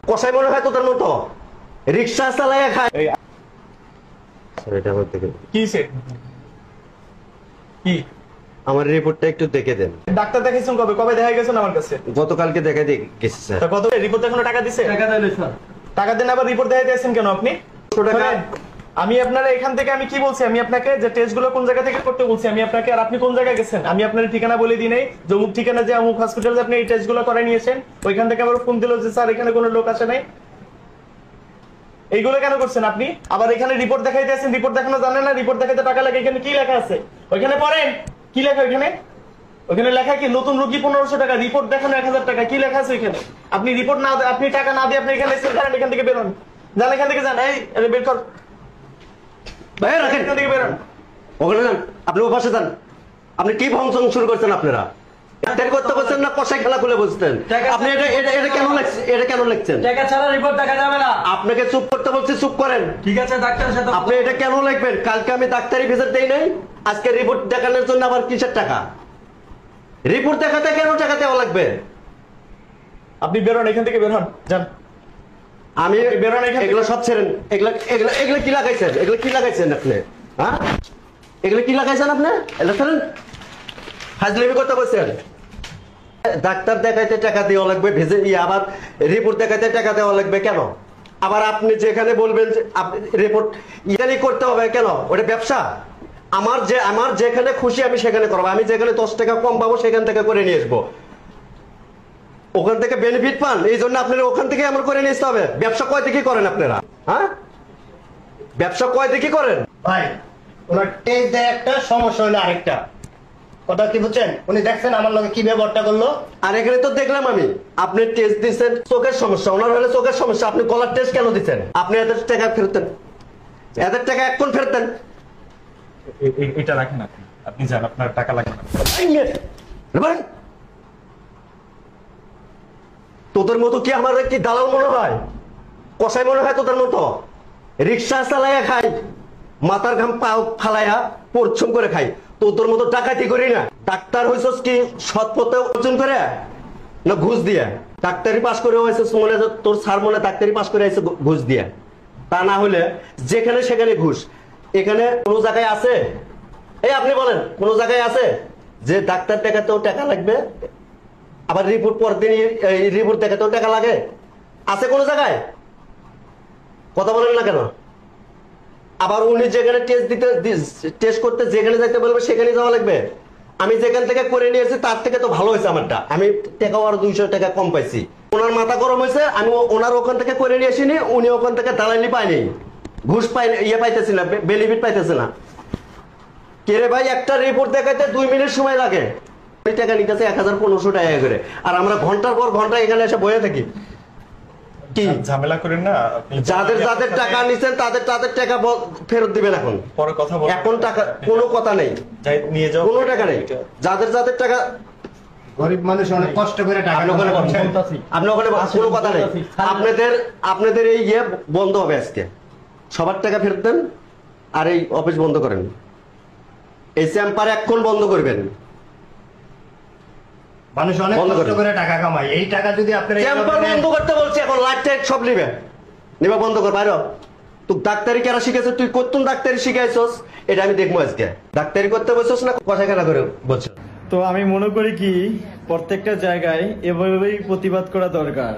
কষাই মনে হয় তোদের মতো রিক্সা চালায় খায়। আমার রিপোর্টটা একটু দেখে দেন। ডাক্তার দেখাইছেন কবে? কবে দেখা গেছেন আমার কাছে? গতকালকে দেখে গেছি স্যার। কত রিপোর্ট এখনো টাকা দিছে? টাকা দেন স্যার। টাকা দেন আবার রিপোর্ট দেখাইতে আছেন কেন আপনি? আমি আপনার এখান থেকে আমি কি বলছি, আমি আপনাকে যে টেস্ট গুলো কোন জায়গা থেকে করতে বলছি আমি আপনাকে, আর আপনি কোন জায়গায় গেছেন? আমি আপনার ঠিকানা বলে দিই নাই যে অমুক ঠিকানা যে অমুক হসপিটালে আপনি এই টেস্ট গুলো করাই নিয়েছেন। ওইখান থেকে আবার ফোন দিল যে স্যার এখানে কোনো লোক আসে নাই। এইগুলো কেন করছেন আপনি? আবার এখানে রিপোর্ট দেখাইতে আছেন, রিপোর্ট দেখানো জানেন না? রিপোর্ট দেখাইতে টাকা লাগে। এখানে কি লেখা আছে? ওইখানে পড়েন কি লেখা ওইখানে? ওখানে লেখা কি নতুন রোগী 1500 টাকা, রিপোর্ট দেখানো 1000 টাকা। কি লেখা আছে ওইখানে? আপনি রিপোর্ট না, আপনি টাকা না দিয়ে আপনি এখানে এসে কারণ এখান থেকে বেরোন, যান এখান থেকে যান। এই বের কর ভাই, রাখেন এখান থেকে বেরোন। ওখানে যান, আপনি ওপাশে যান। আপনি কি ফাংশন শুরু করছেন? আপনারা ডাক্তার করতে বলছেন না কষাই খেলা খুলে বসতেন? আপনি এটা কেন লিখছেন? এটা কেন লিখছেন? টাকা ছাড়া রিপোর্ট দেখা যাবে না। আপনাকে চুপ করতে বলছি, চুপ করেন। ঠিক আছে ডাক্তারের সাথে আপনি এটা কেন লিখবেন? কালকে আমি ডাক্তারি ভিজিট দেই নাই, আজকে রিপোর্ট দেখানোর জন্য আবার কিসের টাকা? রিপোর্ট দেখাতে কেন টাকা দেওয়া লাগবে? আপনি বেরোন এখান থেকে, বেরোন যান। আমি বেরোন এখান থেকে। এগুলো সব ছেড়েন। এগুলো কি লাগাইছেন? এগুলো কি লাগাইছেন আপনি? হ্যাঁ, এগুলো কি লাগাইছেন আপনি? এগুলো ছেড়েন, ফাজলামি করতে বলছেন। ডাক্তার দেখাইতে টাকা দেওয়া লাগবে, ভেজে আবার রিপোর্ট দেখাইতে টাকা দেওয়া লাগবে কেন? আবার আপনি যেখানে বলবেন যে আপনি রিপোর্ট ইয়ানি করতে হবে কেন? ওটা ব্যবসা। আমার যেখানে খুশি আমি সেখানে করবো। আমি যেখানে 10 টাকা কম পাবো সেখান থেকে করে নিয়ে আসবো। ওখান থেকে বেনিফিট পান, এই জন্য আপনারা ওখান থেকে আমার করে নিতে হবে। ব্যবসা কয় দিকে করেন আপনারা? হ্যাঁ, ব্যবসা কয় দিকে করেন? ভাই ওনার টেস্ট দেয় একটা, সমস্যা হলো আরেকটা। কথা কি বুঝছেন? উনি দেখছেন আমার লগে কি ব্যবহারটা করলো। আর এখানে তো দেখলাম আমি আপনি টেস্ট দিচ্ছেন চোখের সমস্যা, ওনার হলে চোখের সমস্যা, আপনি গলার টেস্ট কেন দিচ্ছেন? আপনি এদের টাকা ফেরতেন, এদের টাকা এখন ফেরতেন। এটা রাখেন আপনি যান, আপনার টাকা লাগবে না। তোদের মতো কি আমার কি দালাল মনে হয়? কষাই মনে হয় তোদের মতো? রিক্সা চালাইয়া খাই, মাথার ঘাম পাও ফালাইয়া পরিশ্রম করে খাই। তোদের মতো ডাকাতি করি না। ডাক্তার হয়েছিস কি সৎ পথে অর্জন করে না ঘুষ দিয়ে? ডাক্তারি পাস করে হয়েছিস মনে, তোর স্যার মনে ডাক্তারি পাস করে হয়েছে ঘুষ দিয়ে। তা না হলে যেখানে সেখানে ঘুষ। এখানে কোনো জায়গায় আছে? এই আপনি বলেন কোন জায়গায় আছে যে ডাক্তার দেখাতেও টাকা লাগবে, আবার রিপোর্ট পরদিন রিপোর্ট দেখাতেও টাকা লাগে? আছে কোন জায়গায়? কথা বলেন না কেন? আবার উনি যেখানে টেস্ট করতে যেখানে যাইতে বলবে সেখানে যাওয়া লাগবে। আমি যেখান থেকে করে নিয়েছি তার থেকে তো ভালো হয়েছে আমারটা। আমি টাকাও আর 200 টাকা কম পাইছি। ওনার মাথা গরম হয়েছে, আমি ওনার ওখান থেকে করে নিয়ে আসিনি, উনি ওখান থেকে দালালি পাইনি, ঘুষ পাইনি, পাইতেছি না, বেনিফিট পাইতেছে না। কে রে ভাই, একটা রিপোর্ট দেখাইতে 2 মিনিট সময় লাগে, টাকা নিতেছে 1500 টাকা করে, আর আমরা ঘন্টার পর ঘন্টা এখানে এসে বসে থাকি। কি ঝামেলা করেন না। যাদের টাকা নিছেন তাদের টাকা ফেরত দিবেন। এখন পরে কথা বলবো। এখন টাকা কোনো কথা নেই, নিয়ে যাও, কোনো টাকা নেই। যাদের টাকা, গরিব মানুষ অনেক কষ্ট করে টাকা আপনি ওখানে কোনো কথা নেই। আপনাদের এই ইয়ে বন্ধ হবে আজকে। সবার টাকা ফেরত দেন আর এই অফিস বন্ধ করেন। এই চেম্বার এখন বন্ধ করবেন। মানুষ অনেক কষ্ট করে টাকা কামায়, এই টাকা যদি আপনারা চেম্বার বন্ধ করতে বলছি, এখন লাইট টাইট সব নিবে বন্ধ কর। বাইরে তুই ডাক্তারি কেন শিখেছ? তুই কোন ডাক্তারি শিখাইছস এটা আমি দেখবো আজকে। ডাক্তারি করতে বলছস না কথা কেনা করে বলছ? তো আমি মনে করি কি প্রত্যেকটা জায়গায় এভাবেই প্রতিবাদ করা দরকার।